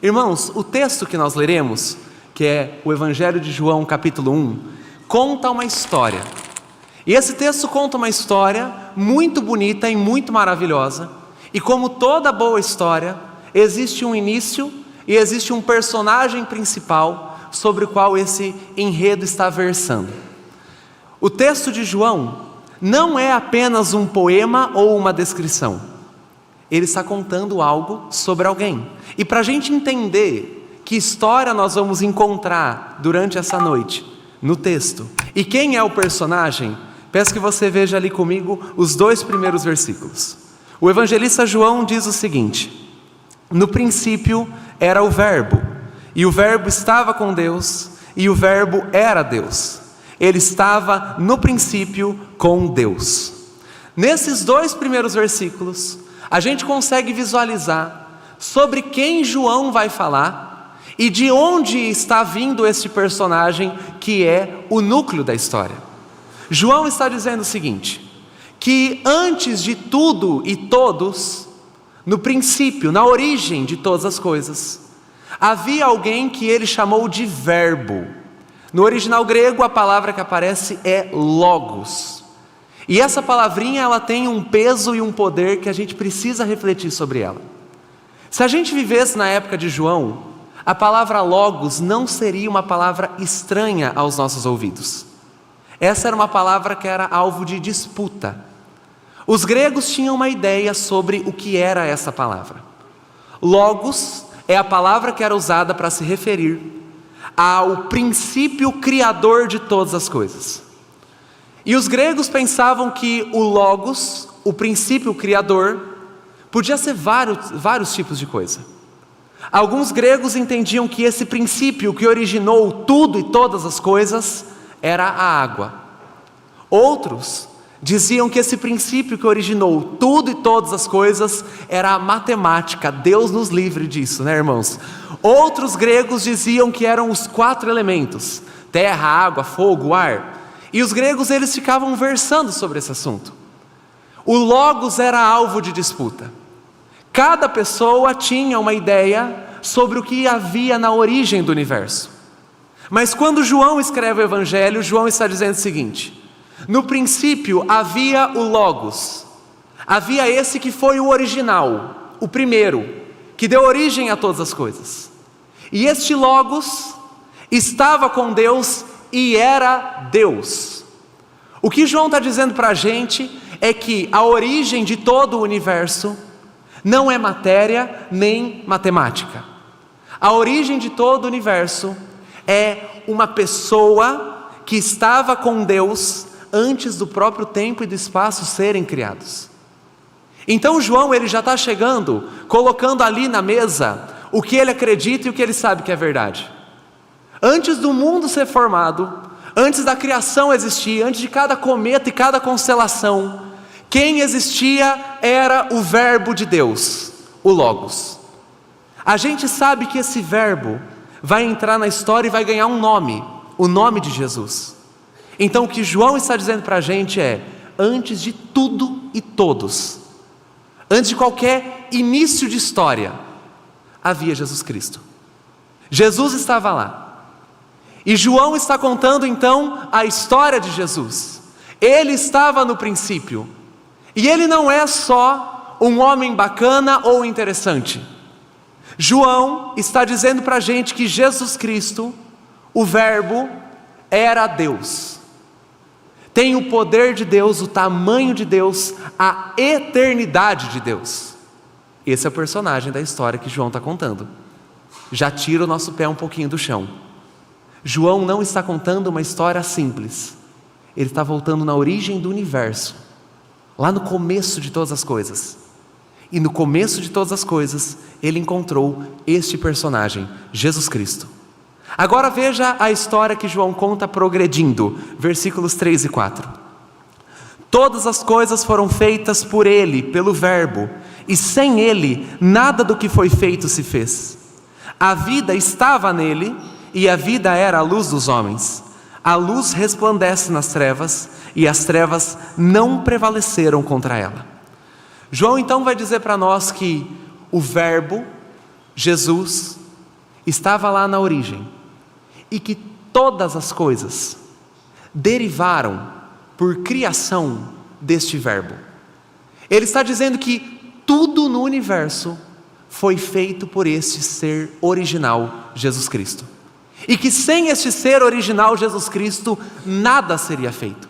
Irmãos, o texto que nós leremos, que é o Evangelho de João, capítulo 1, conta uma história. E esse texto conta uma história muito bonita e muito maravilhosa. E como toda boa história, existe um início e existe um personagem principal sobre o qual esse enredo está versando. O texto de João não é apenas um poema ou uma descrição. Ele está contando algo sobre alguém. E para a gente entender que história nós vamos encontrar durante essa noite, no texto, e quem é o personagem, peço que você veja ali comigo os 2 primeiros versículos. O evangelista João diz o seguinte: no princípio era o Verbo, e o Verbo estava com Deus, e o Verbo era Deus. Ele estava no princípio com Deus. Nesses 2 primeiros versículos, a gente consegue visualizar sobre quem João vai falar e de onde está vindo este personagem que é o núcleo da história. João está dizendo o seguinte: que antes de tudo e todos, no princípio, na origem de todas as coisas, havia alguém que ele chamou de Verbo. No original grego, a palavra que aparece é Logos. E essa palavrinha, ela tem um peso e um poder que a gente precisa refletir sobre ela. Se a gente vivesse na época de João, a palavra Logos não seria uma palavra estranha aos nossos ouvidos. Essa era uma palavra que era alvo de disputa. Os gregos tinham uma ideia sobre o que era essa palavra. Logos é a palavra que era usada para se referir ao princípio criador de todas as coisas. E os gregos pensavam que o Logos, o princípio criador, podia ser vários tipos de coisa. Alguns gregos entendiam que esse princípio que originou tudo e todas as coisas era a água. Outros diziam que esse princípio que originou tudo e todas as coisas era a matemática. Deus nos livre disso, né, irmãos? Outros gregos diziam que eram os 4 elementos: terra, água, fogo, ar. E os gregos, eles ficavam versando sobre esse assunto. O Logos era alvo de disputa. Cada pessoa tinha uma ideia sobre o que havia na origem do universo. Mas quando João escreve o Evangelho, João está dizendo o seguinte: no princípio havia o Logos, havia esse que foi o original, o primeiro, que deu origem a todas as coisas. E este Logos estava com Deus e era Deus. O que João está dizendo para a gente é que a origem de todo o universo não é matéria nem matemática. A origem de todo o universo é uma pessoa que estava com Deus antes do próprio tempo e do espaço serem criados. Então João, ele já está chegando, colocando ali na mesa o que ele acredita e o que ele sabe que é verdade. Antes do mundo ser formado, antes da criação existir, antes de cada cometa e cada constelação, quem existia era o Verbo de Deus, o Logos. A gente sabe que esse Verbo vai entrar na história e vai ganhar um nome, o nome de Jesus. Então o que João está dizendo para a gente é: antes de tudo e todos, antes de qualquer início de história, havia Jesus Cristo. Jesus estava lá. E João está contando então a história de Jesus. Ele estava no princípio. E ele não é só um homem bacana ou interessante. João está dizendo para a gente que Jesus Cristo, o Verbo, era Deus. Tem o poder de Deus, o tamanho de Deus, a eternidade de Deus. Esse é o personagem da história que João está contando. Já tira o nosso pé um pouquinho do chão. João não está contando uma história simples. Ele está voltando na origem do universo, lá no começo de todas as coisas. E no começo de todas as coisas, ele encontrou este personagem, Jesus Cristo. Agora veja a história que João conta progredindo, versículos 3 e 4. Todas as coisas foram feitas por ele, pelo Verbo, e sem ele, nada do que foi feito se fez. A vida estava nele, e a vida era a luz dos homens. A luz resplandece nas trevas, e as trevas não prevaleceram contra ela. João então vai dizer para nós que o Verbo, Jesus, estava lá na origem e que todas as coisas derivaram por criação deste verbo. Ele está dizendo que tudo no universo foi feito por este ser original, Jesus Cristo. E que sem este ser original, Jesus Cristo, nada seria feito.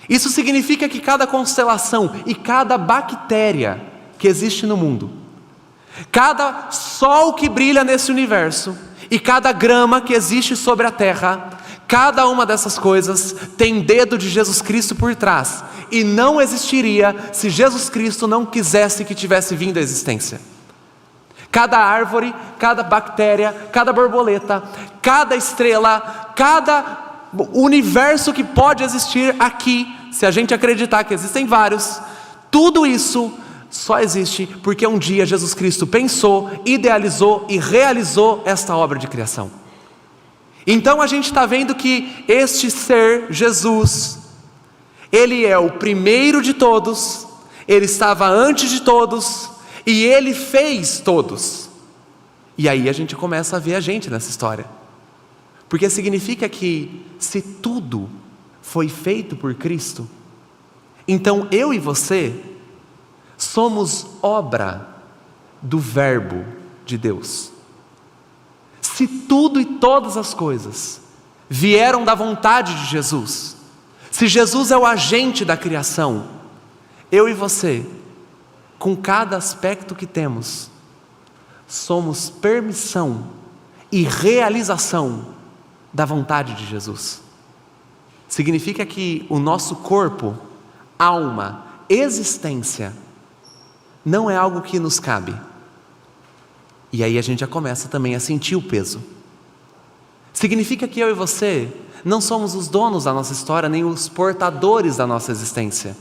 Isso significa que cada constelação e cada bactéria que existe no mundo, cada sol que brilha nesse universo e cada grama que existe sobre a terra, cada uma dessas coisas tem dedo de Jesus Cristo por trás e não existiria se Jesus Cristo não quisesse que tivesse vindo à existência. Cada árvore, cada bactéria, cada borboleta, cada estrela, cada universo que pode existir aqui, se a gente acreditar que existem vários, tudo isso só existe porque um dia Jesus Cristo pensou, idealizou e realizou esta obra de criação. Então a gente está vendo que este ser, Jesus, ele é o primeiro de todos, ele estava antes de todos e ele fez todos. E aí a gente começa a ver a gente nessa história, porque significa que se tudo foi feito por Cristo, então eu e você somos obra do Verbo de Deus. Se tudo e todas as coisas vieram da vontade de Jesus, se Jesus é o agente da criação, eu e você, com cada aspecto que temos, somos permissão e realização da vontade de Jesus. Significa que o nosso corpo, alma, existência, não é algo que nos cabe. E aí a gente já começa também a sentir o peso. Significa que eu e você não somos os donos da nossa história, nem os portadores da nossa existência.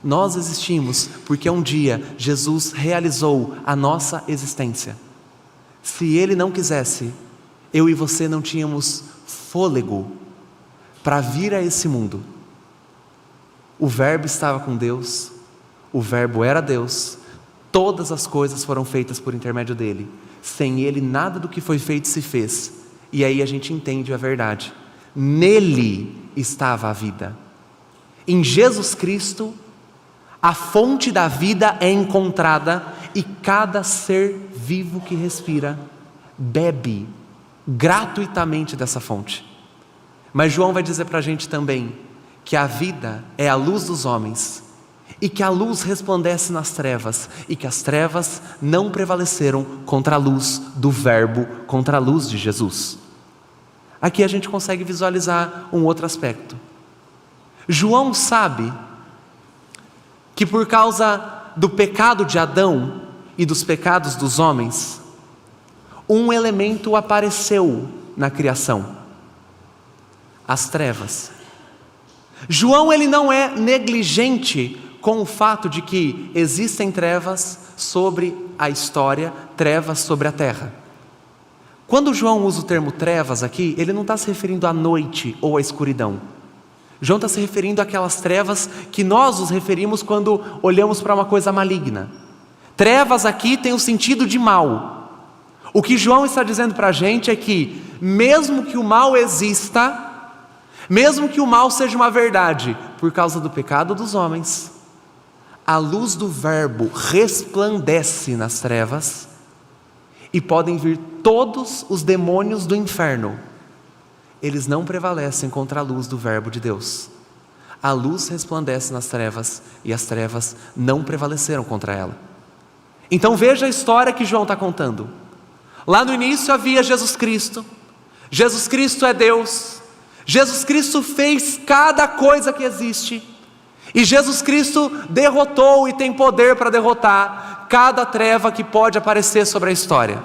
Nós existimos porque um dia Jesus realizou a nossa existência. Se Ele não quisesse, eu e você não tínhamos fôlego para vir a esse mundo. O Verbo estava com Deus, o Verbo era Deus, todas as coisas foram feitas por intermédio dele. Sem Ele nada do que foi feito se fez. E aí a gente entende a verdade. Nele estava a vida. Em Jesus Cristo, a fonte da vida é encontrada e cada ser vivo que respira bebe gratuitamente dessa fonte. Mas João vai dizer para a gente também que a vida é a luz dos homens e que a luz resplandece nas trevas e que as trevas não prevaleceram contra a luz do Verbo, contra a luz de Jesus. Aqui a gente consegue visualizar um outro aspecto. João sabe que por causa do pecado de Adão e dos pecados dos homens, um elemento apareceu na criação: as trevas. João, ele não é negligente com o fato de que existem trevas sobre a história, trevas sobre a terra. Quando João usa o termo trevas aqui, ele não está se referindo à noite ou à escuridão. João está se referindo àquelas trevas que nós nos referimos quando olhamos para uma coisa maligna. Trevas aqui tem o sentido de mal. O que João está dizendo para a gente é que, mesmo que o mal exista, mesmo que o mal seja uma verdade, por causa do pecado dos homens, a luz do Verbo resplandece nas trevas e podem vir todos os demônios do inferno. Eles não prevalecem contra a luz do Verbo de Deus. A luz resplandece nas trevas e as trevas não prevaleceram contra ela. Então veja a história que João está contando. Lá no início havia Jesus Cristo. Jesus Cristo é Deus. Jesus Cristo fez cada coisa que existe. E Jesus Cristo derrotou e tem poder para derrotar cada treva que pode aparecer sobre a história.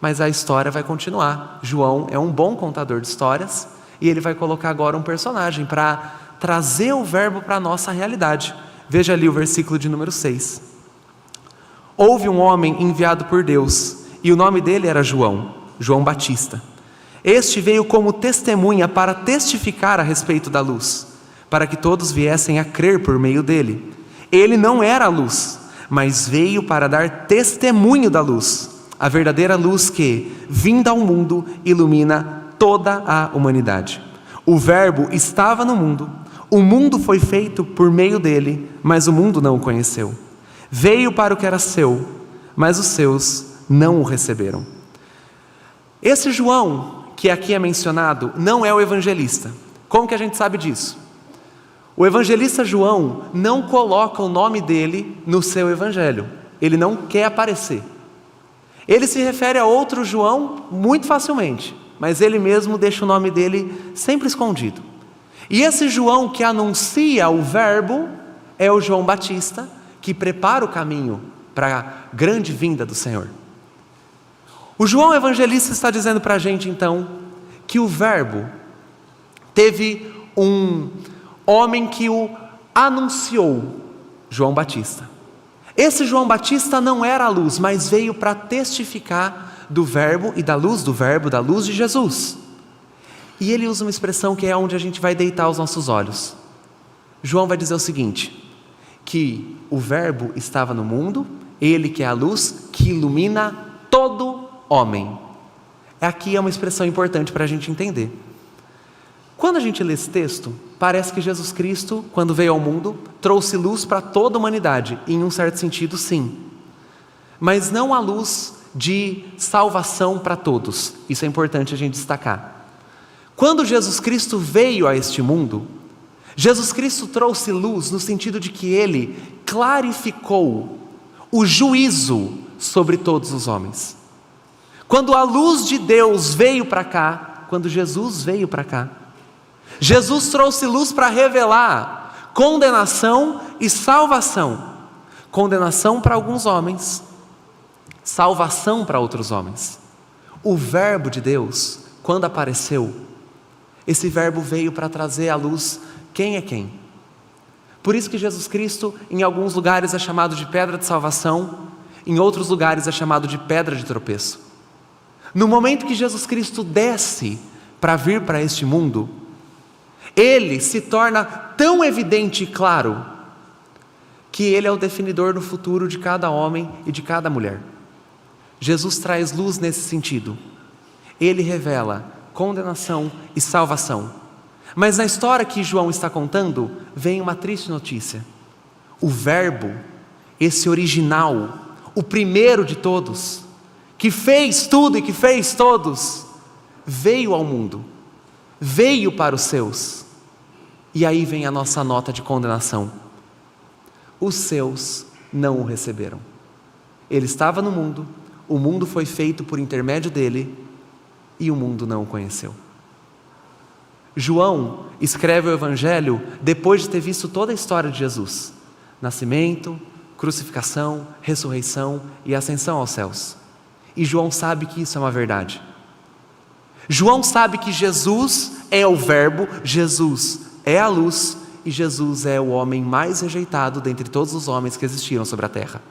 Mas a história vai continuar. João é um bom contador de histórias e ele vai colocar agora um personagem para trazer o Verbo para a nossa realidade. Veja ali o versículo de número 6. Houve um homem enviado por Deus e o nome dele era João, João Batista. Este veio como testemunha para testificar a respeito da luz, para que todos viessem a crer por meio dele. Ele não era a luz, mas veio para dar testemunho da luz, a verdadeira luz que, vinda ao mundo, ilumina toda a humanidade. O Verbo estava no mundo, o mundo foi feito por meio dele, mas o mundo não o conheceu. Veio para o que era seu, mas os seus não o receberam. Esse João, que aqui é mencionado, não é o evangelista. Como que a gente sabe disso? O evangelista João não coloca o nome dele no seu evangelho. Ele não quer aparecer. Ele se refere a outro João muito facilmente, mas ele mesmo deixa o nome dele sempre escondido. E esse João que anuncia o Verbo é o João Batista, que prepara o caminho para a grande vinda do Senhor. O João evangelista está dizendo para a gente então que o Verbo teve um homem que o anunciou, João Batista. Esse João Batista não era a luz, mas veio para testificar do Verbo e da luz do Verbo, da luz de Jesus. E ele usa uma expressão que é onde a gente vai deitar os nossos olhos. João vai dizer o seguinte, que o Verbo estava no mundo, ele que é a luz que ilumina todo homem. Aqui é uma expressão importante para a gente entender. Quando a gente lê esse texto, parece que Jesus Cristo, quando veio ao mundo, trouxe luz para toda a humanidade, e em um certo sentido sim, mas não a luz de salvação para todos. Isso é importante a gente destacar. Quando Jesus Cristo veio a este mundo, Jesus Cristo trouxe luz no sentido de que ele clarificou o juízo sobre todos os homens. Quando a luz de Deus veio para cá, quando Jesus veio para cá, Jesus trouxe luz para revelar condenação e salvação. Condenação para alguns homens, salvação para outros homens. O Verbo de Deus, quando apareceu, esse Verbo veio para trazer à luz quem é quem. Por isso que Jesus Cristo, em alguns lugares é chamado de pedra de salvação, em outros lugares é chamado de pedra de tropeço. No momento que Jesus Cristo desce para vir para este mundo, ele se torna tão evidente e claro que ele é o definidor do futuro de cada homem e de cada mulher. Jesus traz luz nesse sentido. Ele revela condenação e salvação. Mas na história que João está contando, vem uma triste notícia. O Verbo, esse original, o primeiro de todos, que fez tudo e que fez todos, veio ao mundo, veio para os seus. E aí vem a nossa nota de condenação. Os seus não o receberam. Ele estava no mundo, o mundo foi feito por intermédio dele, e o mundo não o conheceu. João escreve o Evangelho depois de ter visto toda a história de Jesus: nascimento, crucificação, ressurreição e ascensão aos céus. E João sabe que isso é uma verdade. João sabe que Jesus é o Verbo, Jesus é a luz, e Jesus é o homem mais rejeitado dentre todos os homens que existiram sobre a terra.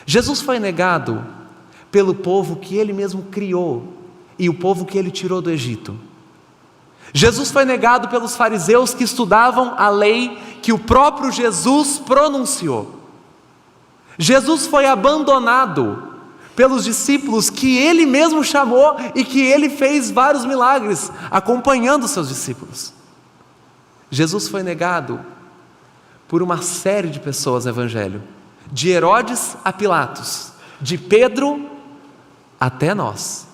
Jesus foi negado pelo povo que ele mesmo criou e o povo que ele tirou do Egito. Jesus foi negado pelos fariseus que estudavam a lei que o próprio Jesus pronunciou. Jesus foi abandonado pelos discípulos que ele mesmo chamou e que ele fez vários milagres acompanhando seus discípulos. Jesus foi negado por uma série de pessoas no Evangelho, de Herodes a Pilatos, de Pedro até nós.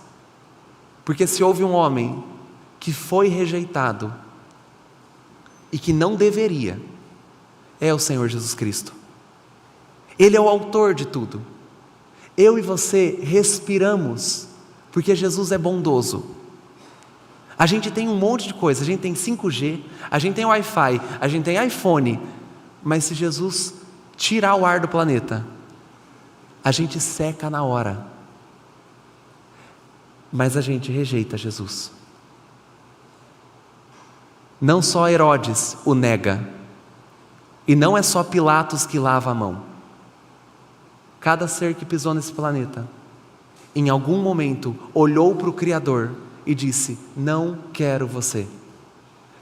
Porque se houve um homem que foi rejeitado e que não deveria, é o Senhor Jesus Cristo. Ele é o autor de tudo. Eu e você respiramos porque Jesus é bondoso. A gente tem um monte de coisa, a gente tem 5G, a gente tem Wi-Fi, a gente tem iPhone, mas se Jesus tirar o ar do planeta, a gente seca na hora. Mas a gente rejeita Jesus. Não só Herodes o nega, e não é só Pilatos que lava a mão. Cada ser que pisou nesse planeta, em algum momento, olhou para o Criador e disse: não quero você.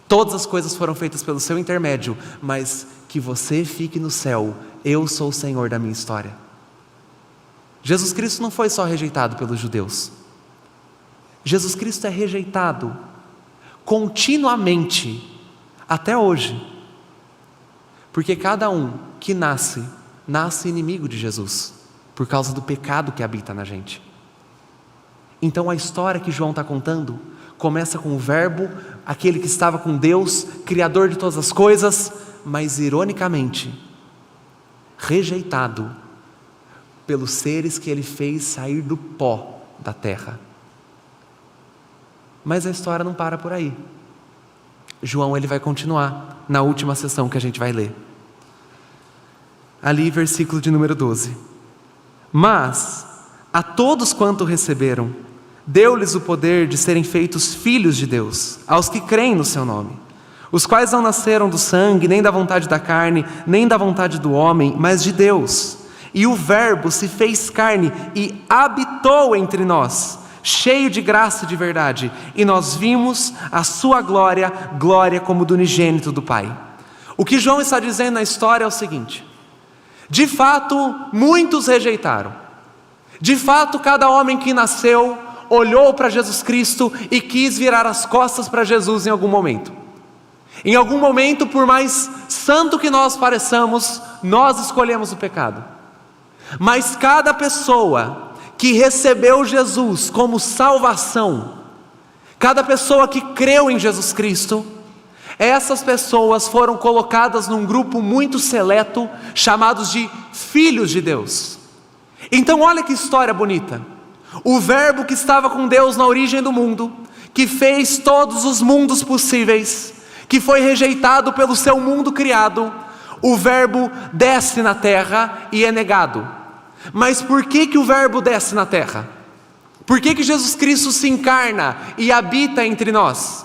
Todas as coisas foram feitas pelo seu intermédio, mas que você fique no céu, eu sou o Senhor da minha história. Jesus Cristo não foi só rejeitado pelos judeus. Jesus Cristo é rejeitado continuamente, até hoje. Porque cada um que nasce inimigo de Jesus, por causa do pecado que habita na gente. Então a história que João está contando começa com o Verbo, aquele que estava com Deus, Criador de todas as coisas, mas ironicamente rejeitado pelos seres que ele fez sair do pó da terra. Mas a história não para por aí. João ele vai continuar na última sessão que a gente vai ler. Ali, versículo de número 12. Mas a todos quanto receberam, deu-lhes o poder de serem feitos filhos de Deus, aos que creem no seu nome, os quais não nasceram do sangue, nem da vontade da carne, nem da vontade do homem, mas de Deus. E o Verbo se fez carne e habitou entre nós, cheio de graça e de verdade, e nós vimos a sua glória, glória como do unigênito do Pai. O que João está dizendo na história é o seguinte: de fato, muitos rejeitaram. De fato, cada homem que nasceu olhou para Jesus Cristo e quis virar as costas para Jesus em algum momento. Em algum momento, por mais santo que nós pareçamos, nós escolhemos o pecado. Mas cada pessoa que recebeu Jesus como salvação, cada pessoa que creu em Jesus Cristo, essas pessoas foram colocadas num grupo muito seleto, chamados de filhos de Deus. Então olha que história bonita. O Verbo que estava com Deus na origem do mundo, que fez todos os mundos possíveis, que foi rejeitado pelo seu mundo criado, o Verbo desce na terra e é negado. Mas por que o Verbo desce na terra? Por que Jesus Cristo se encarna e habita entre nós?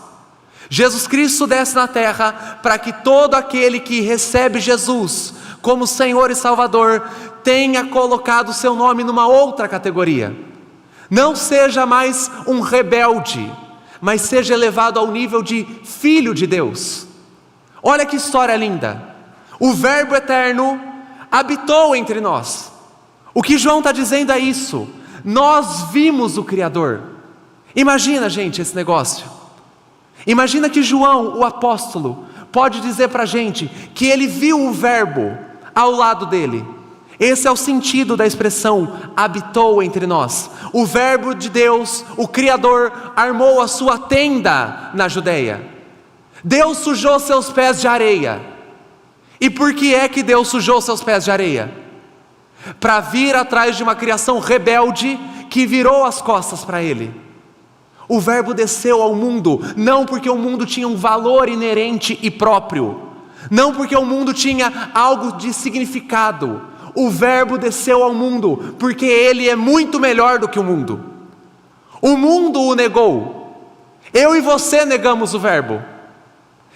Jesus Cristo desce na terra para que todo aquele que recebe Jesus como Senhor e Salvador tenha colocado seu nome numa outra categoria. Não seja mais um rebelde, mas seja elevado ao nível de filho de Deus. Olha que história linda. O Verbo eterno habitou entre nós. O que João está dizendo é isso. Nós vimos o Criador. Imagina, gente, esse negócio. Imagina que João, o apóstolo, pode dizer para a gente que ele viu o Verbo ao lado dele. Esse é o sentido da expressão habitou entre nós. O Verbo de Deus, o Criador, armou a sua tenda na Judeia. Deus sujou seus pés de areia. E por que é que Deus sujou seus pés de areia? Para vir atrás de uma criação rebelde que virou as costas para Ele. O Verbo desceu ao mundo, não porque o mundo tinha um valor inerente e próprio, não porque o mundo tinha algo de significado. O Verbo desceu ao mundo porque Ele é muito melhor do que o mundo. O mundo o negou. Eu e você negamos o Verbo.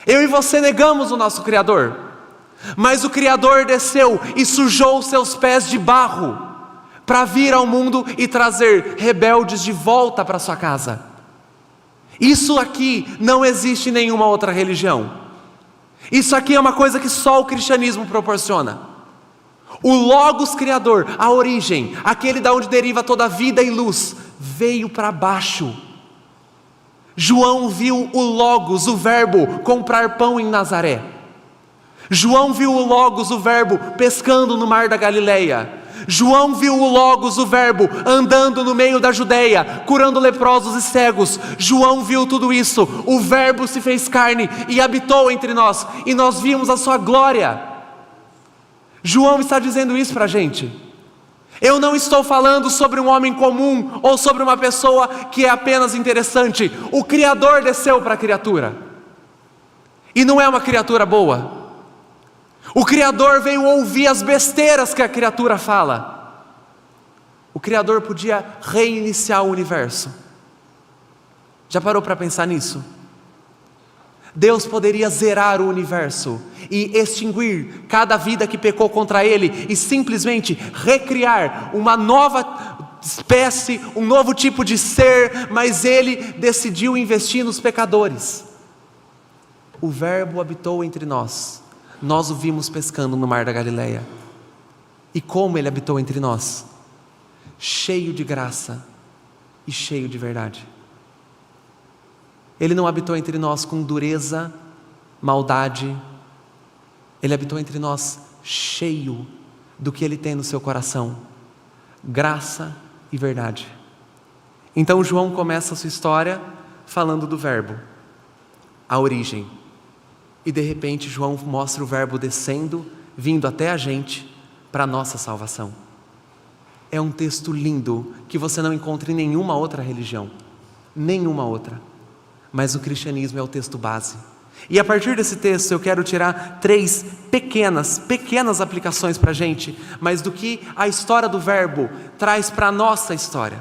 Eu e você negamos o nosso Criador. Mas o Criador desceu e sujou seus pés de barro para vir ao mundo e trazer rebeldes de volta para sua casa. Isso aqui não existe em nenhuma outra religião. Isso aqui é uma coisa que só o cristianismo proporciona. O Logos Criador, a origem, aquele da onde deriva toda a vida e luz, veio para baixo. João viu o Logos, o Verbo, comprar pão em Nazaré. João viu o Logos, o Verbo, pescando no mar da Galileia. João viu o Logos, o Verbo, andando no meio da Judeia, curando leprosos e cegos. João viu tudo isso. O Verbo se fez carne e habitou entre nós, e nós vimos a sua glória. João está dizendo isso para a gente. Eu não estou falando sobre um homem comum, ou sobre uma pessoa que é apenas interessante. O Criador desceu para a criatura, e não é uma criatura boa. O Criador veio ouvir as besteiras que a criatura fala. O Criador podia reiniciar o universo. Já parou para pensar nisso? Deus poderia zerar o universo e extinguir cada vida que pecou contra Ele e simplesmente recriar uma nova espécie, um novo tipo de ser, mas Ele decidiu investir nos pecadores. O Verbo habitou entre nós. Nós o vimos pescando no mar da Galileia. E como Ele habitou entre nós? cheio de graça e cheio de verdade. Ele não habitou entre nós com dureza, maldade. Ele habitou entre nós cheio do que Ele tem no seu coração, graça e verdade. Então João começa a sua história falando do verbo, a origem. E de repente João mostra o verbo descendo, vindo até a gente, para a nossa salvação. É um texto lindo, que você não encontra em nenhuma outra religião, nenhuma outra. Mas o cristianismo é o texto base. E a partir desse texto eu quero tirar 3 pequenas aplicações para a gente, mas do que a história do verbo traz para a nossa história.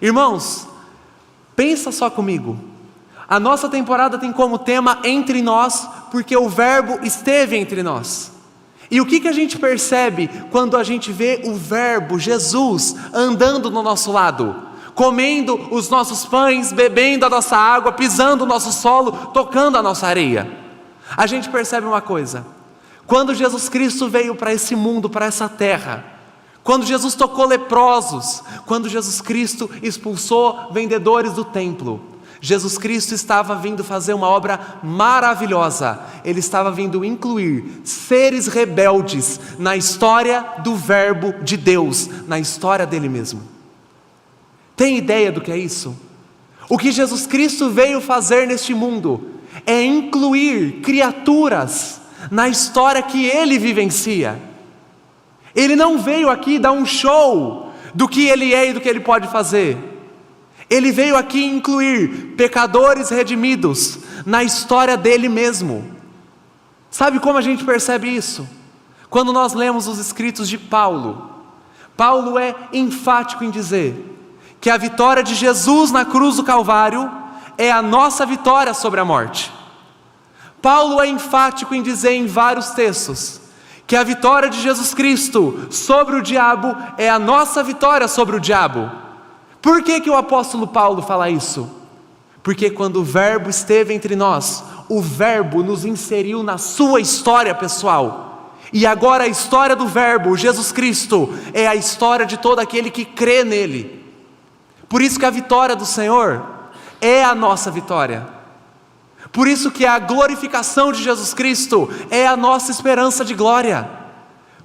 Irmãos, pensa só comigo. A nossa temporada tem como tema entre nós, porque o verbo esteve entre nós. E o que a gente percebe quando a gente vê o verbo, Jesus, andando no nosso lado? Comendo os nossos pães, bebendo a nossa água, pisando o nosso solo, tocando a nossa areia. A gente percebe uma coisa: quando Jesus Cristo veio para esse mundo, para essa terra, quando Jesus tocou leprosos, quando Jesus Cristo expulsou vendedores do templo, Jesus Cristo estava vindo fazer uma obra maravilhosa. Ele estava vindo incluir seres rebeldes na história do verbo de Deus, na história dele mesmo. Tem ideia do que é isso? O que Jesus Cristo veio fazer neste mundo é incluir criaturas na história que Ele vivencia. Ele não veio aqui dar um show do que Ele é e do que Ele pode fazer. Ele veio aqui incluir pecadores redimidos na história dele mesmo. Sabe como a gente percebe isso? Quando nós lemos os escritos de Paulo. Paulo é enfático em dizer que a vitória de Jesus na cruz do Calvário é a nossa vitória sobre a morte. Paulo é enfático em dizer em vários textos que a vitória de Jesus Cristo sobre o diabo é a nossa vitória sobre o diabo. Por que o apóstolo Paulo fala isso? Porque quando o verbo esteve entre nós, o verbo nos inseriu na sua história pessoal. E agora a história do verbo, Jesus Cristo, é a história de todo aquele que crê nele. Por isso que a vitória do Senhor é a nossa vitória. Por isso que a glorificação de Jesus Cristo é a nossa esperança de glória.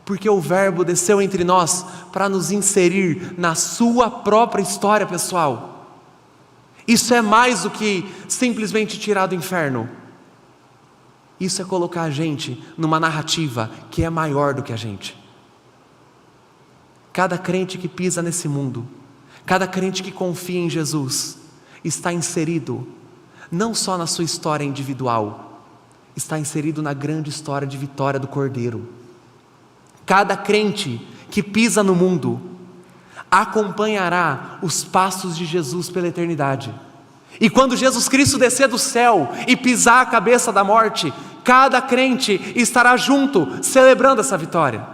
Porque o verbo desceu entre nós para nos inserir na sua própria história pessoal. Isso é mais do que simplesmente tirar do inferno. Isso é colocar a gente numa narrativa que é maior do que a gente. Cada crente que pisa nesse mundo, cada crente que confia em Jesus, está inserido não só na sua história individual, está inserido na grande história de vitória do Cordeiro. Cada crente que pisa no mundo acompanhará os passos de Jesus pela eternidade. E quando Jesus Cristo descer do céu e pisar a cabeça da morte, cada crente estará junto, celebrando essa vitória.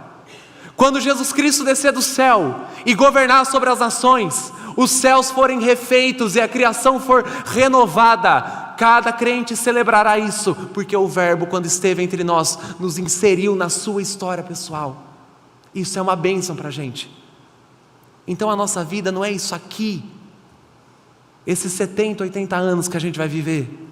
Quando Jesus Cristo descer do céu e governar sobre as nações, os céus forem refeitos e a criação for renovada, cada crente celebrará isso, porque o verbo, quando esteve entre nós, nos inseriu na sua história pessoal. Isso é uma bênção para a gente. Então a nossa vida não é isso aqui, esses 70, 80 anos que a gente vai viver.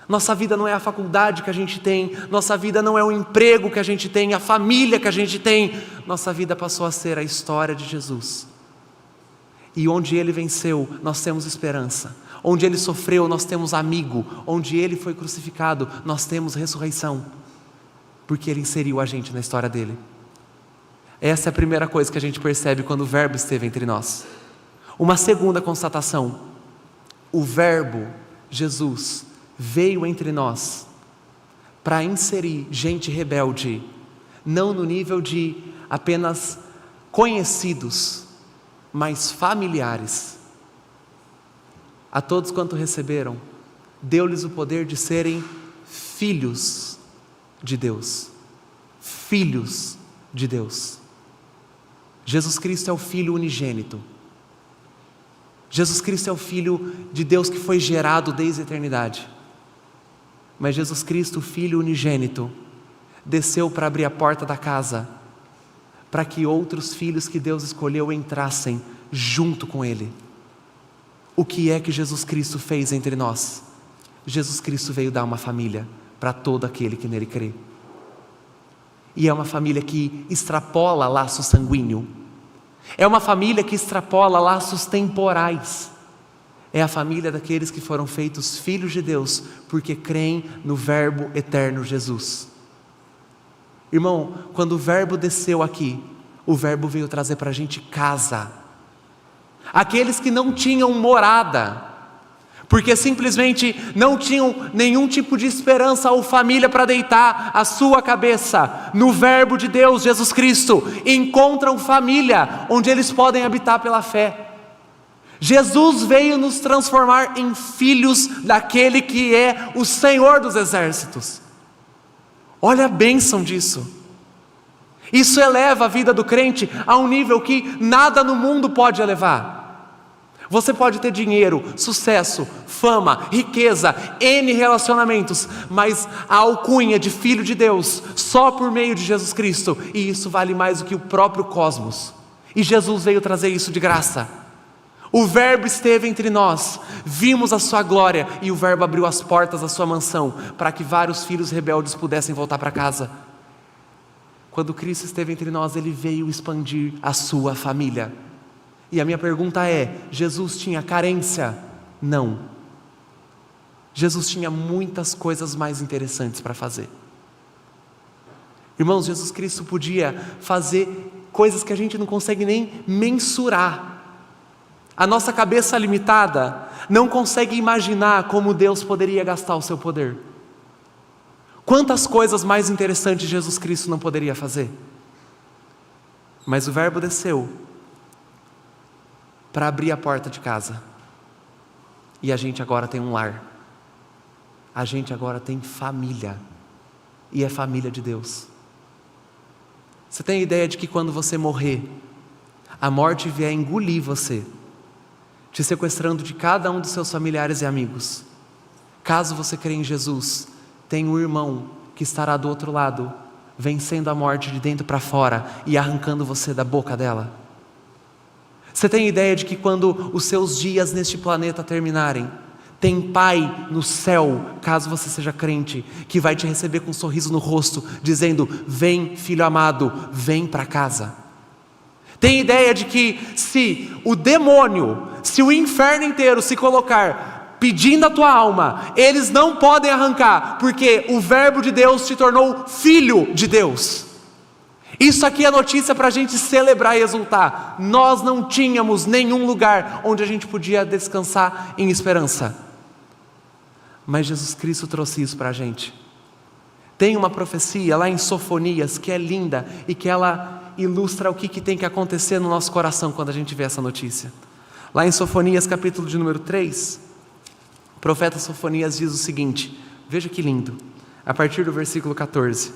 Nossa vida não é a faculdade que a gente tem, nossa vida não é o emprego que a gente tem, a família que a gente tem. Nossa vida passou a ser a história de Jesus. E onde Ele venceu, nós temos esperança. Onde Ele sofreu, nós temos amigo. Onde Ele foi crucificado, nós temos ressurreição. Porque Ele inseriu a gente na história dele. Essa é a primeira coisa que a gente percebe quando o verbo esteve entre nós. Uma segunda constatação: o verbo, Jesus, veio entre nós para inserir gente rebelde, não no nível de apenas conhecidos, mas familiares. A todos quanto receberam, deu-lhes o poder de serem filhos de Deus. Filhos de Deus. Jesus Cristo é o Filho unigênito. Jesus Cristo é o Filho de Deus que foi gerado desde a eternidade. Mas Jesus Cristo, o Filho unigênito, desceu para abrir a porta da casa, para que outros filhos que Deus escolheu entrassem junto com Ele. O que é que Jesus Cristo fez entre nós? Jesus Cristo veio dar uma família para todo aquele que nele crê. E é uma família que extrapola laço sanguíneo. É uma família que extrapola laços temporais. É a família daqueles que foram feitos filhos de Deus, porque creem no Verbo eterno Jesus. Irmão, quando o Verbo desceu aqui, o Verbo veio trazer para a gente casa. Aqueles que não tinham morada, porque simplesmente não tinham nenhum tipo de esperança ou família para deitar a sua cabeça, no Verbo de Deus, Jesus Cristo, encontram família onde eles podem habitar pela fé. Jesus veio nos transformar em filhos daquele que é o Senhor dos exércitos. Olha a bênção disso. Isso eleva a vida do crente a um nível que nada no mundo pode elevar. Você pode ter dinheiro, sucesso, fama, riqueza, N relacionamentos, mas a alcunha de filho de Deus só por meio de Jesus Cristo, e isso vale mais do que o próprio cosmos. E Jesus veio trazer isso de graça. O Verbo esteve entre nós, vimos a sua glória, e o Verbo abriu as portas da sua mansão para que vários filhos rebeldes pudessem voltar para casa. Quando Cristo esteve entre nós, Ele veio expandir a sua família. E a minha pergunta é: Jesus tinha carência? Não. Jesus tinha muitas coisas mais interessantes para fazer. Irmãos, Jesus Cristo podia fazer coisas que a gente não consegue nem mensurar. A nossa cabeça limitada não consegue imaginar como Deus poderia gastar o seu poder. Quantas coisas mais interessantes Jesus Cristo não poderia fazer? Mas o Verbo desceu para abrir a porta de casa. E a gente agora tem um lar. A gente agora tem família. E é família de Deus. Você tem ideia de que quando você morrer, a morte vier engolir você, te sequestrando de cada um dos seus familiares e amigos? Caso você crê em Jesus, tem um irmão que estará do outro lado, vencendo a morte de dentro para fora e arrancando você da boca dela. Você tem ideia de que quando os seus dias neste planeta terminarem, tem Pai no céu, caso você seja crente, que vai te receber com um sorriso no rosto, dizendo: vem, filho amado, vem para casa. Tem ideia de que se o demônio, se o inferno inteiro se colocar pedindo a tua alma, eles não podem arrancar, porque o Verbo de Deus se tornou filho de Deus. Isso aqui é notícia para a gente celebrar e exultar. Nós não tínhamos nenhum lugar onde a gente podia descansar em esperança, mas Jesus Cristo trouxe isso para a gente. Tem uma profecia lá em Sofonias que é linda e que ela ilustra o que tem que acontecer no nosso coração quando a gente vê essa notícia. Lá em Sofonias, capítulo de número 3, o profeta Sofonias diz o seguinte, veja que lindo, a partir do versículo 14: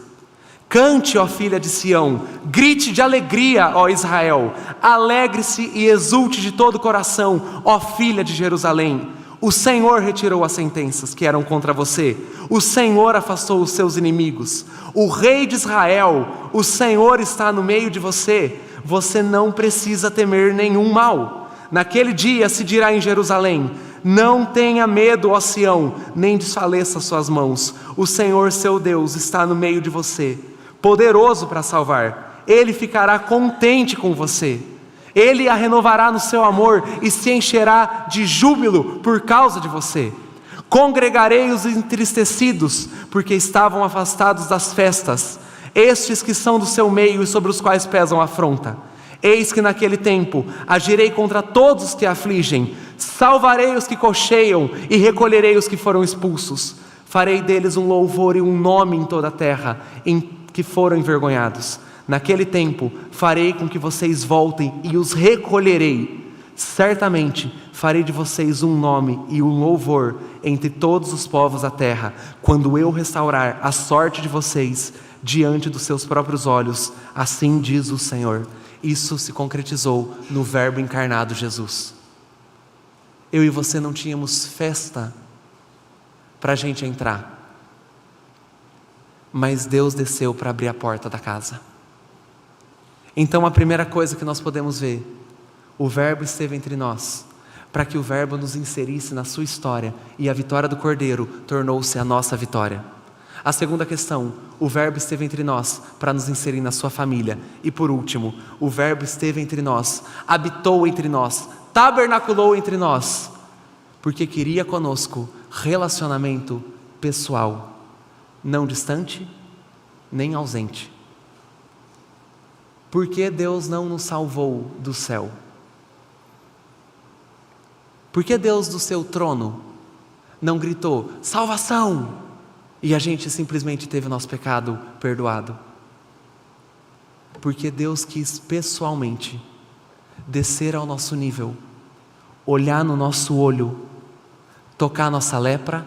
cante, ó filha de Sião, grite de alegria, ó Israel, alegre-se e exulte de todo o coração, ó filha de Jerusalém. O Senhor retirou as sentenças que eram contra você, o Senhor afastou os seus inimigos, o Rei de Israel, o Senhor está no meio de você, você não precisa temer nenhum mal. Naquele dia se dirá em Jerusalém: não tenha medo, ó Sião, nem desfaleça suas mãos, o Senhor seu Deus está no meio de você, poderoso para salvar, Ele ficará contente com você, Ele a renovará no seu amor e se encherá de júbilo por causa de você. Congregarei os entristecidos, porque estavam afastados das festas, estes que são do seu meio e sobre os quais pesam afronta. Eis que naquele tempo agirei contra todos os que afligem, salvarei os que cocheiam e recolherei os que foram expulsos. Farei deles um louvor e um nome em toda a terra, em que foram envergonhados. Naquele tempo farei com que vocês voltem e os recolherei. Certamente farei de vocês um nome e um louvor entre todos os povos da terra, quando eu restaurar a sorte de vocês diante dos seus próprios olhos, assim diz o Senhor. Isso se concretizou no Verbo encarnado Jesus. Eu e você não tínhamos festa para a gente entrar, mas Deus desceu para abrir a porta da casa. Então a primeira coisa que nós podemos ver, o Verbo esteve entre nós, para que o Verbo nos inserisse na sua história, e a vitória do Cordeiro tornou-se a nossa vitória. A segunda questão, o Verbo esteve entre nós para nos inserir na sua família. E por último, o Verbo esteve entre nós, habitou entre nós, tabernaculou entre nós, porque queria conosco relacionamento pessoal, não distante, nem ausente. Por que Deus não nos salvou do céu? Por que Deus do seu trono não gritou, salvação? E a gente simplesmente teve o nosso pecado perdoado? Porque Deus quis pessoalmente descer ao nosso nível, olhar no nosso olho, tocar a nossa lepra,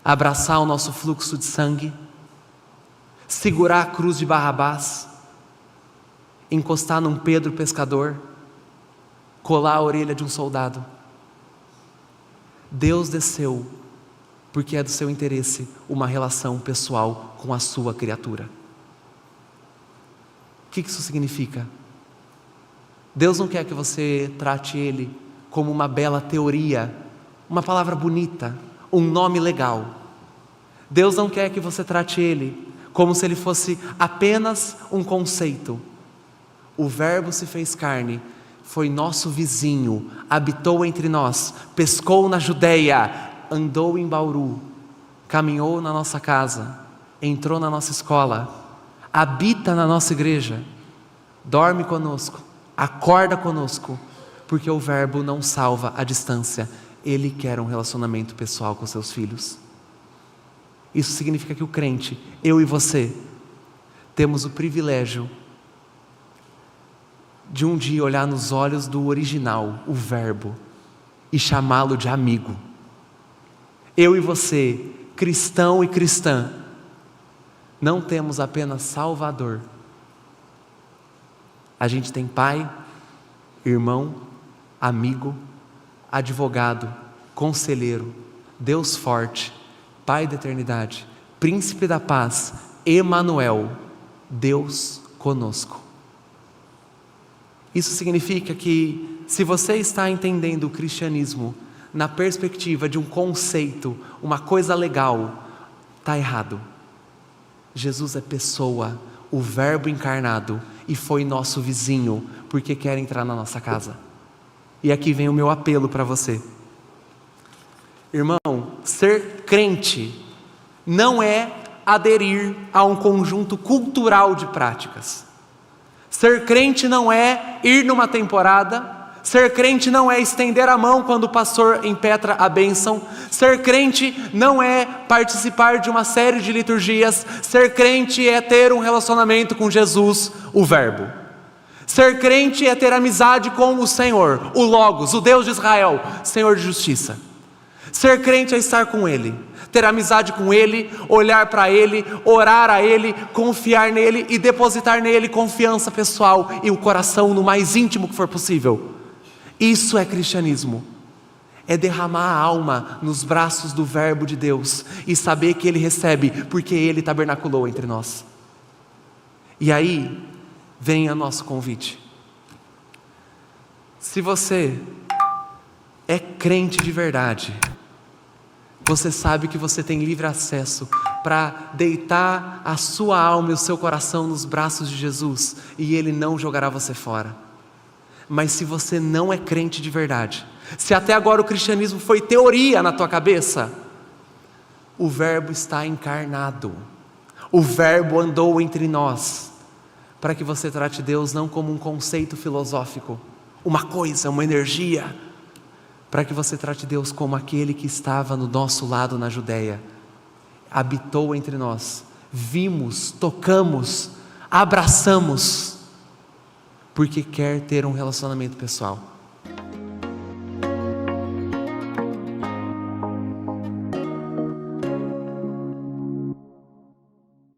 abraçar o nosso fluxo de sangue, segurar a cruz de Barrabás, encostar num Pedro pescador, colar a orelha de um soldado. Deus desceu porque é do seu interesse uma relação pessoal com a sua criatura. O que isso significa? Deus não quer que você trate Ele como uma bela teoria, uma palavra bonita, um nome legal. Deus não quer que você trate Ele como se Ele fosse apenas um conceito. O Verbo se fez carne, foi nosso vizinho, habitou entre nós, pescou na Judeia, andou em Bauru, caminhou na nossa casa, entrou na nossa escola, habita na nossa igreja, dorme conosco, acorda conosco, porque o Verbo não salva à distância, Ele quer um relacionamento pessoal com seus filhos. Isso significa que o crente, eu e você, temos o privilégio de um dia olhar nos olhos do original, o Verbo, e chamá-lo de amigo. Eu e você, cristão e cristã, não temos apenas Salvador. A gente tem pai, irmão, amigo, advogado, conselheiro, Deus forte, Pai da eternidade, Príncipe da paz, Emanuel, Deus conosco. Isso significa que, se você está entendendo o cristianismo na perspectiva de um conceito, uma coisa legal, está errado. Jesus é pessoa, o Verbo encarnado, e foi nosso vizinho, porque quer entrar na nossa casa. E aqui vem o meu apelo para você. Irmão, ser crente não é aderir a um conjunto cultural de práticas. Ser crente não é ir numa temporada. Ser crente não é estender a mão quando o pastor impetra a bênção. Ser crente não é participar de uma série de liturgias. Ser crente é ter um relacionamento com Jesus, o Verbo. Ser crente é ter amizade com o Senhor, o Logos, o Deus de Israel, Senhor de justiça. Ser crente é estar com Ele, ter amizade com Ele, olhar para Ele, orar a Ele, confiar nele e depositar nele confiança pessoal e o coração no mais íntimo que for possível. Isso é cristianismo. É derramar a alma nos braços do Verbo de Deus e saber que Ele recebe porque Ele tabernaculou entre nós. E aí vem o nosso convite. Se você é crente de verdade, você sabe que você tem livre acesso para deitar a sua alma e o seu coração nos braços de Jesus e Ele não jogará você fora. Mas se você não é crente de verdade, se até agora o cristianismo foi teoria na tua cabeça, o Verbo está encarnado, o Verbo andou entre nós, para que você trate Deus não como um conceito filosófico, uma coisa, uma energia, para que você trate Deus como aquele que estava no nosso lado na Judeia, habitou entre nós, vimos, tocamos, abraçamos, porque quer ter um relacionamento pessoal.